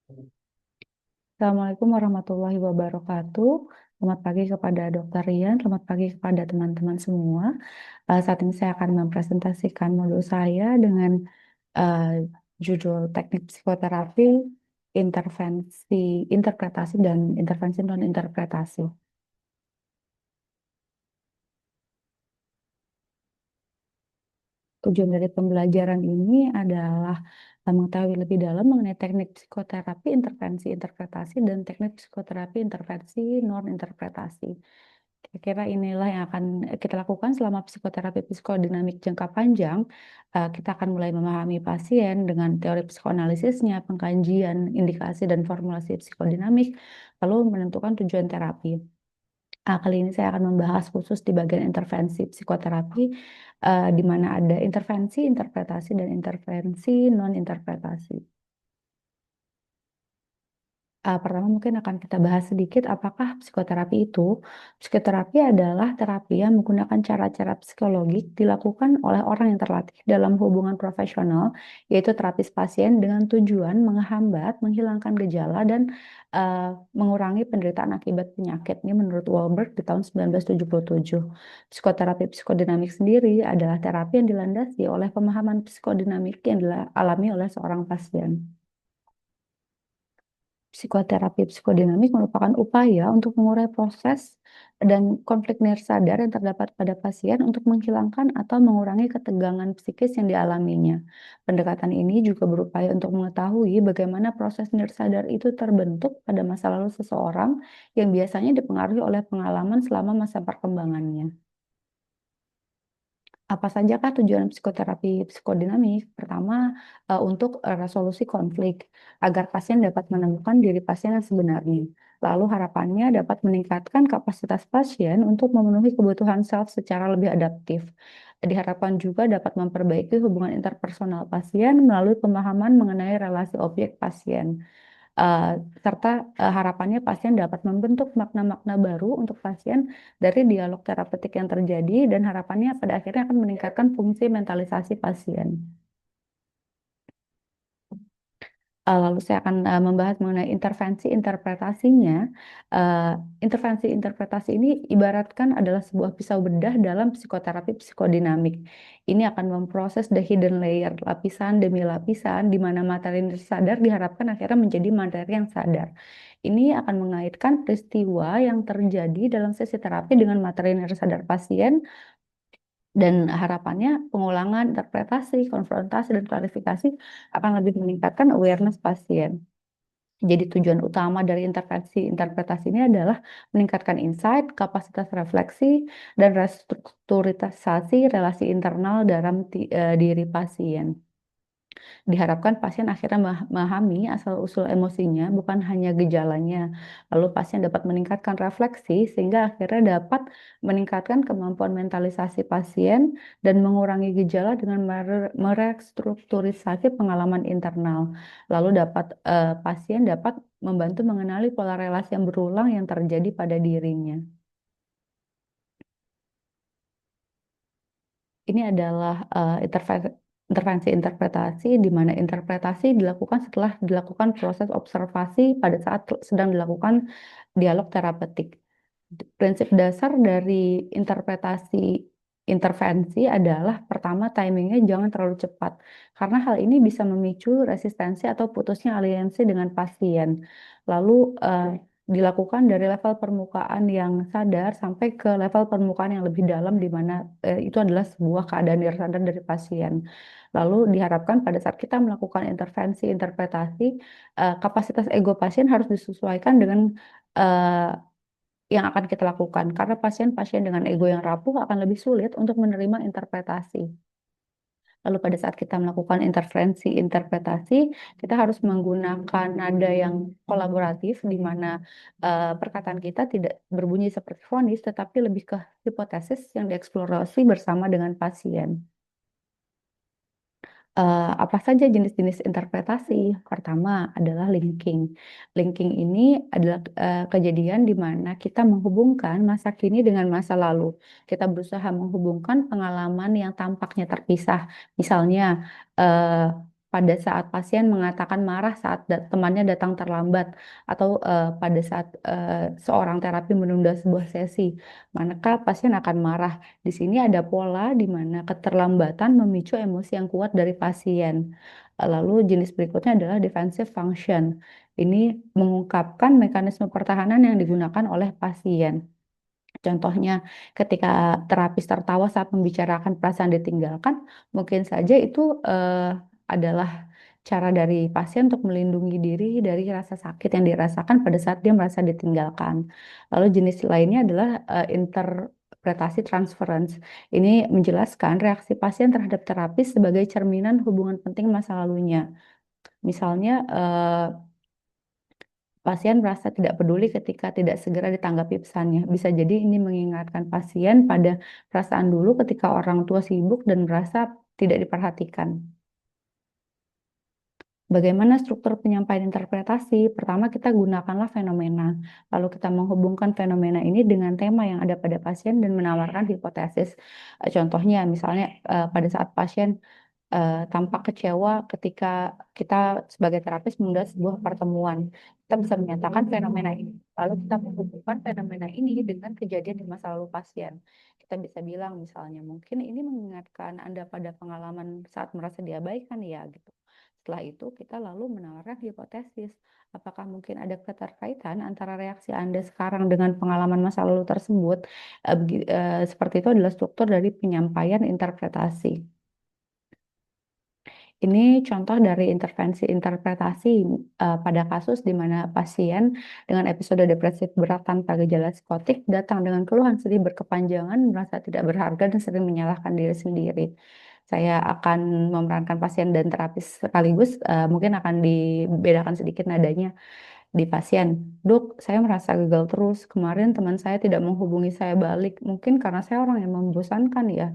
Assalamualaikum warahmatullahi wabarakatuh. Selamat pagi kepada Dr. Rian, selamat pagi kepada teman-teman semua. Saat ini saya akan mempresentasikan modul saya dengan eh, judul Teknik Psikoterapi, Intervensi, Interpretasi, dan Intervensi Non-Interpretasi. Tujuan dari pembelajaran ini adalah mengetahui lebih dalam mengenai teknik psikoterapi, intervensi interpretasi, dan teknik psikoterapi, intervensi non-interpretasi. Kira-kira inilah yang akan kita lakukan selama psikoterapi psikodinamik jangka panjang. Kita akan mulai memahami pasien dengan teori psikoanalisisnya, pengkajian, indikasi, dan formulasi psikodinamik, lalu menentukan tujuan terapi. Kali ini saya akan membahas khusus di bagian intervensi psikoterapi, di mana ada intervensi, interpretasi, dan intervensi non-interpretasi. Pertama mungkin akan kita bahas sedikit apakah psikoterapi itu. Psikoterapi adalah terapi yang menggunakan cara-cara psikologik dilakukan oleh orang yang terlatih dalam hubungan profesional, yaitu terapis pasien dengan tujuan menghambat, menghilangkan gejala, dan eh, mengurangi penderitaan akibat penyakit. Ini menurut Wahlberg di tahun 1977. Psikoterapi psikodinamik sendiri adalah terapi yang dilandasi oleh pemahaman psikodinamik yang dialami oleh seorang pasien. Psikoterapi psikodinamik merupakan upaya untuk mengurai proses dan konflik nirsadar yang terdapat pada pasien untuk menghilangkan atau mengurangi ketegangan psikis yang dialaminya. Pendekatan ini juga berupaya untuk mengetahui bagaimana proses nirsadar itu terbentuk pada masa lalu seseorang yang biasanya dipengaruhi oleh pengalaman selama masa perkembangannya. Apa saja kah tujuan psikoterapi psikodinamik? Pertama, untuk resolusi konflik, agar pasien dapat menemukan diri pasien yang sebenarnya. Lalu harapannya dapat meningkatkan kapasitas pasien untuk memenuhi kebutuhan self secara lebih adaptif. Diharapkan juga dapat memperbaiki hubungan interpersonal pasien melalui pemahaman mengenai relasi objek pasien. Eh, serta harapannya pasien dapat membentuk makna-makna baru untuk pasien dari dialog terapeutik yang terjadi dan harapannya pada akhirnya akan meningkatkan fungsi mentalisasi pasien. Lalu saya akan membahas mengenai intervensi interpretasinya. Eh, Intervensi interpretasi ini ibaratkan adalah sebuah pisau bedah dalam psikoterapi psikodinamik. Ini akan memproses the hidden layer, lapisan demi lapisan, di mana materi yang sadar diharapkan akhirnya menjadi materi yang sadar. Ini akan mengaitkan peristiwa yang terjadi dalam sesi terapi dengan materi yang sadar pasien, dan harapannya pengulangan interpretasi, konfrontasi, dan klarifikasi akan lebih meningkatkan awareness pasien. Jadi tujuan utama dari intervensi interpretasi ini adalah meningkatkan insight, kapasitas refleksi, dan restrukturisasi relasi internal dalam diri pasien. Diharapkan pasien akhirnya memahami asal-usul emosinya, bukan hanya gejalanya. Lalu pasien dapat meningkatkan refleksi sehingga akhirnya dapat meningkatkan kemampuan mentalisasi pasien dan mengurangi gejala dengan merestrukturisasi pengalaman internal. Lalu pasien dapat membantu mengenali pola relasi yang berulang yang terjadi pada dirinya. Ini adalah intervensi interpretasi, di mana interpretasi dilakukan setelah dilakukan proses observasi pada saat sedang dilakukan dialog terapeutik. Prinsip dasar dari interpretasi intervensi adalah pertama, timingnya jangan terlalu cepat, karena hal ini bisa memicu resistensi atau putusnya aliansi dengan pasien. Lalu dilakukan dari level permukaan yang sadar sampai ke level permukaan yang lebih dalam, di mana itu adalah sebuah keadaan yang sadar dari pasien. Lalu diharapkan pada saat kita melakukan intervensi interpretasi, kapasitas ego pasien harus disesuaikan dengan eh, yang akan kita lakukan, karena pasien-pasien dengan ego yang rapuh akan lebih sulit untuk menerima interpretasi. Lalu pada saat kita melakukan intervensi interpretasi, kita harus menggunakan nada yang kolaboratif, di mana perkataan kita tidak berbunyi seperti vonis, tetapi lebih ke hipotesis yang dieksplorasi bersama dengan pasien. Apa saja jenis-jenis interpretasi? Pertama adalah linking. Linking ini adalah kejadian di mana kita menghubungkan masa kini dengan masa lalu. Kita berusaha menghubungkan pengalaman yang tampaknya terpisah. Misalnya, pada saat pasien mengatakan marah saat temannya datang terlambat, atau pada saat seorang terapi menunda sebuah sesi, maka pasien akan marah. Di sini ada pola di mana keterlambatan memicu emosi yang kuat dari pasien. Lalu jenis berikutnya adalah defensive function. Ini mengungkapkan mekanisme pertahanan yang digunakan oleh pasien. Contohnya, ketika terapis tertawa saat membicarakan perasaan ditinggalkan, mungkin saja itu adalah cara dari pasien untuk melindungi diri dari rasa sakit yang dirasakan pada saat dia merasa ditinggalkan. Lalu jenis lainnya adalah interpretasi transference. Ini menjelaskan reaksi pasien terhadap terapis sebagai cerminan hubungan penting masa lalunya. Misalnya, pasien merasa tidak peduli ketika tidak segera ditanggapi pesannya. Bisa jadi ini mengingatkan pasien pada perasaan dulu ketika orang tua sibuk dan merasa tidak diperhatikan. Bagaimana struktur penyampaian interpretasi? Pertama, kita gunakanlah fenomena. Lalu kita menghubungkan fenomena ini dengan tema yang ada pada pasien dan menawarkan hipotesis. Contohnya, misalnya pada saat pasien tampak kecewa ketika kita sebagai terapis menunda sebuah pertemuan. Kita bisa menyatakan fenomena ini. Lalu kita menghubungkan fenomena ini dengan kejadian di masa lalu pasien. Kita bisa bilang misalnya, mungkin ini mengingatkan Anda pada pengalaman saat merasa diabaikan ya gitu. Setelah itu kita lalu menawarkan hipotesis. Apakah mungkin ada keterkaitan antara reaksi Anda sekarang dengan pengalaman masa lalu tersebut? Seperti itu adalah struktur dari penyampaian interpretasi. Ini contoh dari intervensi interpretasi pada kasus di mana pasien dengan episode depresif berat tanpa gejala psikotik datang dengan keluhan sedih berkepanjangan, merasa tidak berharga dan sering menyalahkan diri sendiri. Saya akan memerankan pasien dan terapis sekaligus, mungkin akan dibedakan sedikit nadanya di pasien. Dok, saya merasa gagal terus. Kemarin teman saya tidak menghubungi saya balik. Mungkin karena saya orang yang membosankan ya.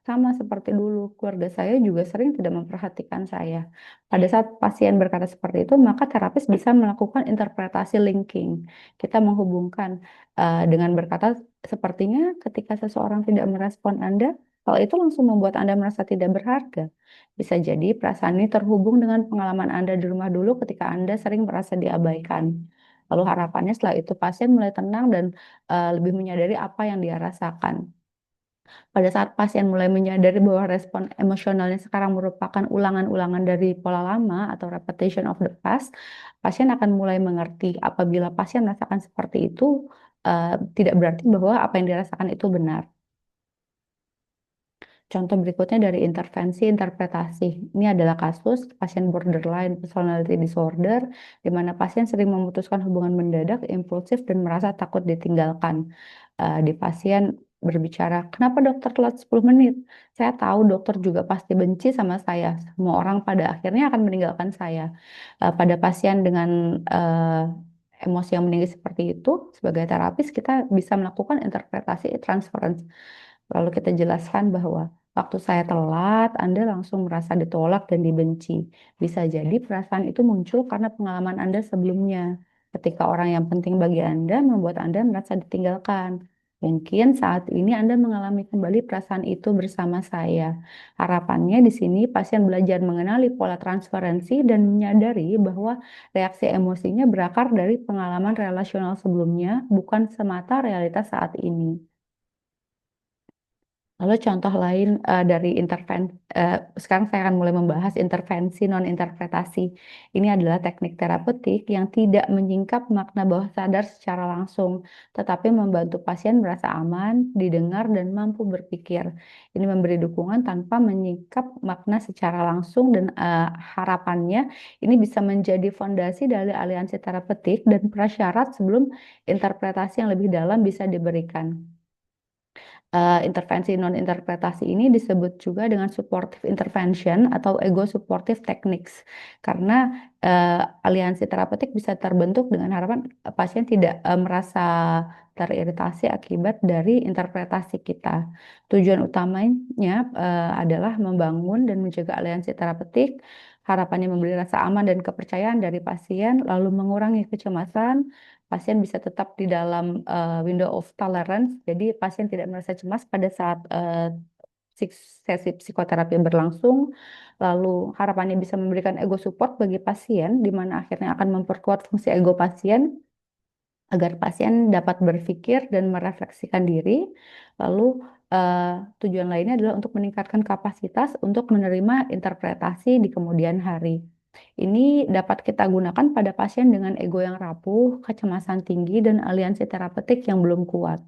Sama seperti dulu, keluarga saya juga sering tidak memperhatikan saya. Pada saat pasien berkata seperti itu, maka terapis bisa melakukan interpretasi linking. Kita menghubungkan dengan berkata, sepertinya ketika seseorang tidak merespon Anda, hal itu langsung membuat Anda merasa tidak berharga. Bisa jadi perasaan ini terhubung dengan pengalaman Anda di rumah dulu ketika Anda sering merasa diabaikan. Lalu harapannya setelah itu pasien mulai tenang dan lebih menyadari apa yang dia rasakan. Pada saat pasien mulai menyadari bahwa respon emosionalnya sekarang merupakan ulangan-ulangan dari pola lama atau repetition of the past, pasien akan mulai mengerti apabila pasien merasakan seperti itu, tidak berarti bahwa apa yang dirasakan itu benar. Contoh berikutnya dari intervensi interpretasi. Ini adalah kasus pasien borderline personality disorder, di mana pasien sering memutuskan hubungan mendadak, impulsif, dan merasa takut ditinggalkan. Di pasien berbicara, kenapa dokter telat 10 menit? Saya tahu dokter juga pasti benci sama saya. Semua orang pada akhirnya akan meninggalkan saya. Pada pasien dengan emosi yang meninggi seperti itu, sebagai terapis kita bisa melakukan interpretasi transference. Lalu kita jelaskan bahwa waktu saya telat, Anda langsung merasa ditolak dan dibenci. Bisa jadi perasaan itu muncul karena pengalaman Anda sebelumnya. Ketika orang yang penting bagi Anda membuat Anda merasa ditinggalkan. Mungkin saat ini Anda mengalami kembali perasaan itu bersama saya. Harapannya di sini pasien belajar mengenali pola transferensi dan menyadari bahwa reaksi emosinya berakar dari pengalaman relasional sebelumnya, bukan semata realitas saat ini. Lalu contoh lain dari intervensi, sekarang saya akan mulai membahas intervensi non-interpretasi. Ini adalah teknik terapeutik yang tidak menyingkap makna bawah sadar secara langsung, tetapi membantu pasien merasa aman, didengar, dan mampu berpikir. Ini memberi dukungan tanpa menyingkap makna secara langsung dan harapannya ini bisa menjadi fondasi dari aliansi terapeutik dan prasyarat sebelum interpretasi yang lebih dalam bisa diberikan. Intervensi non-interpretasi ini disebut juga dengan supportive intervention atau ego supportive techniques karena aliansi terapeutik bisa terbentuk dengan harapan pasien tidak merasa teriritasi akibat dari interpretasi kita. Tujuan utamanya adalah membangun dan menjaga aliansi terapeutik, harapannya memberi rasa aman dan kepercayaan dari pasien, lalu mengurangi kecemasan. Pasien bisa tetap di dalam window of tolerance, jadi pasien tidak merasa cemas pada saat sesi psikoterapi berlangsung. Lalu harapannya bisa memberikan ego support bagi pasien, di mana akhirnya akan memperkuat fungsi ego pasien agar pasien dapat berpikir dan merefleksikan diri. Lalu eh, tujuan lainnya adalah untuk meningkatkan kapasitas untuk menerima interpretasi di kemudian hari. Ini dapat kita gunakan pada pasien dengan ego yang rapuh, kecemasan tinggi, dan aliansi terapeutik yang belum kuat.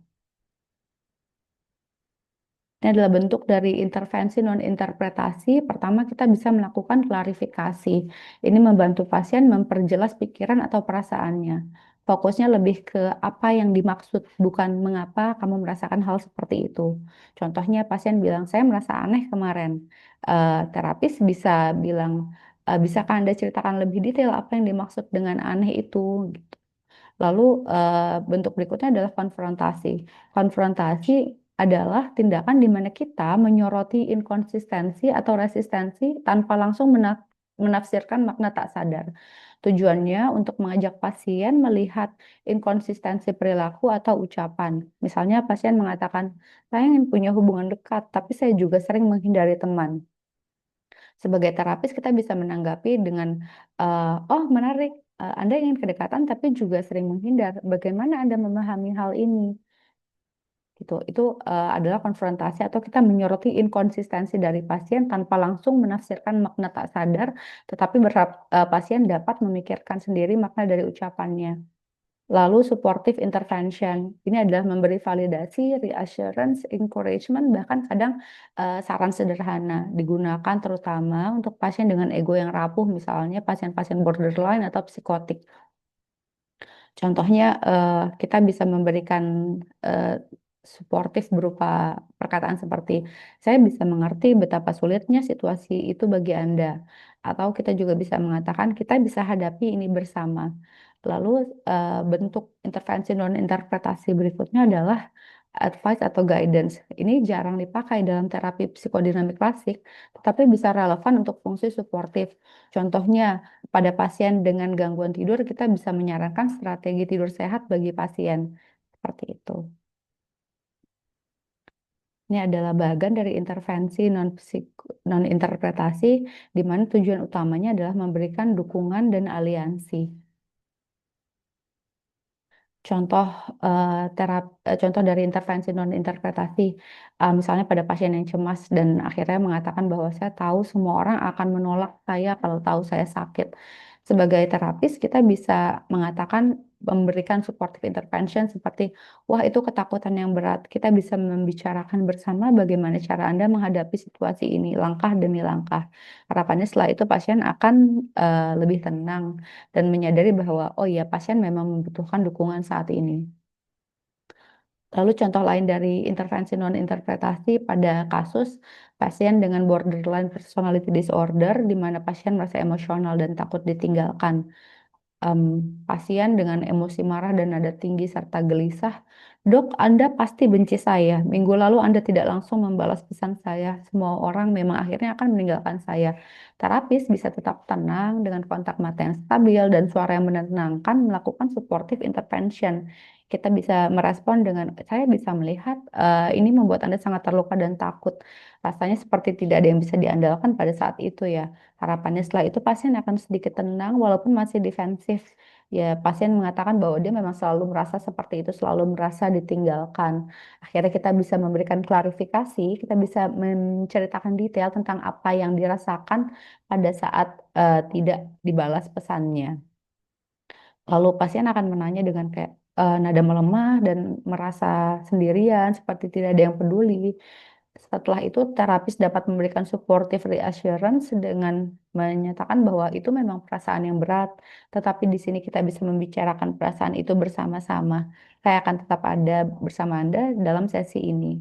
Ini adalah bentuk dari intervensi non-interpretasi. Pertama, kita bisa melakukan klarifikasi. Ini membantu pasien memperjelas pikiran atau perasaannya. Fokusnya lebih ke apa yang dimaksud, bukan mengapa kamu merasakan hal seperti itu. Contohnya, pasien bilang, saya merasa aneh kemarin. Terapis bisa bilang, bisakah Anda ceritakan lebih detail apa yang dimaksud dengan aneh itu? Lalu bentuk berikutnya adalah konfrontasi. Konfrontasi adalah tindakan di mana kita menyoroti inkonsistensi atau resistensi tanpa langsung menafsirkan makna tak sadar. Tujuannya untuk mengajak pasien melihat inkonsistensi perilaku atau ucapan. Misalnya pasien mengatakan, saya ingin punya hubungan dekat, tapi saya juga sering menghindari teman. Sebagai terapis kita bisa menanggapi dengan, oh menarik, Anda ingin kedekatan tapi juga sering menghindar. Bagaimana Anda memahami hal ini? Gitu. Itu adalah konfrontasi atau kita menyoroti inkonsistensi dari pasien tanpa langsung menafsirkan makna tak sadar, tetapi berharap pasien dapat memikirkan sendiri makna dari ucapannya. Lalu supportive intervention. Ini adalah memberi validasi, reassurance, encouragement, bahkan kadang saran sederhana digunakan terutama untuk pasien dengan ego yang rapuh, misalnya pasien-pasien borderline atau psikotik. Contohnya kita bisa memberikan eh, suportif berupa perkataan seperti saya bisa mengerti betapa sulitnya situasi itu bagi Anda. Atau kita juga bisa mengatakan kita bisa hadapi ini bersama. Lalu bentuk intervensi non-interpretasi berikutnya adalah advice atau guidance. Ini jarang dipakai dalam terapi psikodinamik klasik, tetapi bisa relevan untuk fungsi suportif. Contohnya, pada pasien dengan gangguan tidur, kita bisa menyarankan strategi tidur sehat bagi pasien. Seperti itu. Ini adalah bagian dari intervensi non-interpretasi, di mana tujuan utamanya adalah memberikan dukungan dan aliansi. Contoh contoh dari intervensi non interpretasi, misalnya pada pasien yang cemas dan akhirnya mengatakan bahwa saya tahu semua orang akan menolak saya kalau tahu saya sakit. Sebagai terapis kita bisa mengatakan memberikan supportive intervention seperti wah itu ketakutan yang berat. Kita bisa membicarakan bersama bagaimana cara Anda menghadapi situasi ini langkah demi langkah. Harapannya setelah itu pasien akan lebih tenang dan menyadari bahwa oh iya pasien memang membutuhkan dukungan saat ini. Lalu contoh lain dari intervensi non-interpretasi pada kasus pasien dengan borderline personality disorder di mana pasien merasa emosional dan takut ditinggalkan. em, Pasien dengan emosi marah dan nada tinggi serta gelisah. Dok, Anda pasti benci saya. Minggu lalu Anda tidak langsung membalas pesan saya. Semua orang memang akhirnya akan meninggalkan saya. Terapis bisa tetap tenang dengan kontak mata yang stabil dan suara yang menenangkan melakukan supportive intervention. Kita bisa merespon dengan, saya bisa melihat ini membuat Anda sangat terluka dan takut. Rasanya seperti tidak ada yang bisa diandalkan pada saat itu ya. Harapannya setelah itu pasien akan sedikit tenang walaupun masih defensif. Ya, pasien mengatakan bahwa dia memang selalu merasa seperti itu, selalu merasa ditinggalkan. Akhirnya kita bisa memberikan klarifikasi, kita bisa menceritakan detail tentang apa yang dirasakan pada saat tidak dibalas pesannya. Lalu pasien akan menanya dengan kayak nada melemah dan merasa sendirian, seperti tidak ada yang peduli. Setelah itu, terapis dapat memberikan supportive reassurance dengan menyatakan bahwa itu memang perasaan yang berat, tetapi di sini kita bisa membicarakan perasaan itu bersama-sama. Saya akan tetap ada bersama Anda dalam sesi ini.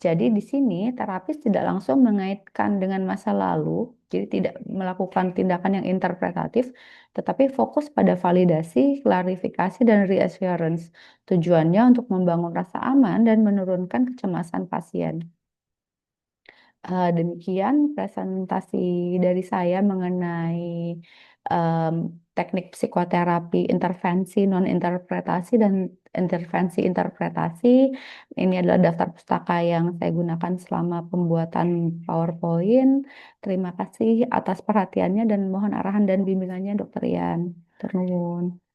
Jadi di sini terapis tidak langsung mengaitkan dengan masa lalu, jadi tidak melakukan tindakan yang interpretatif, tetapi fokus pada validasi, klarifikasi, dan reassurance. Tujuannya untuk membangun rasa aman dan menurunkan kecemasan pasien. Demikian presentasi dari saya mengenai em, teknik psikoterapi intervensi non interpretasi dan intervensi interpretasi. Ini adalah daftar pustaka yang saya gunakan selama pembuatan PowerPoint. Terima kasih atas perhatiannya dan mohon arahan dan bimbingannya Dokter Ian. Tur nuwun.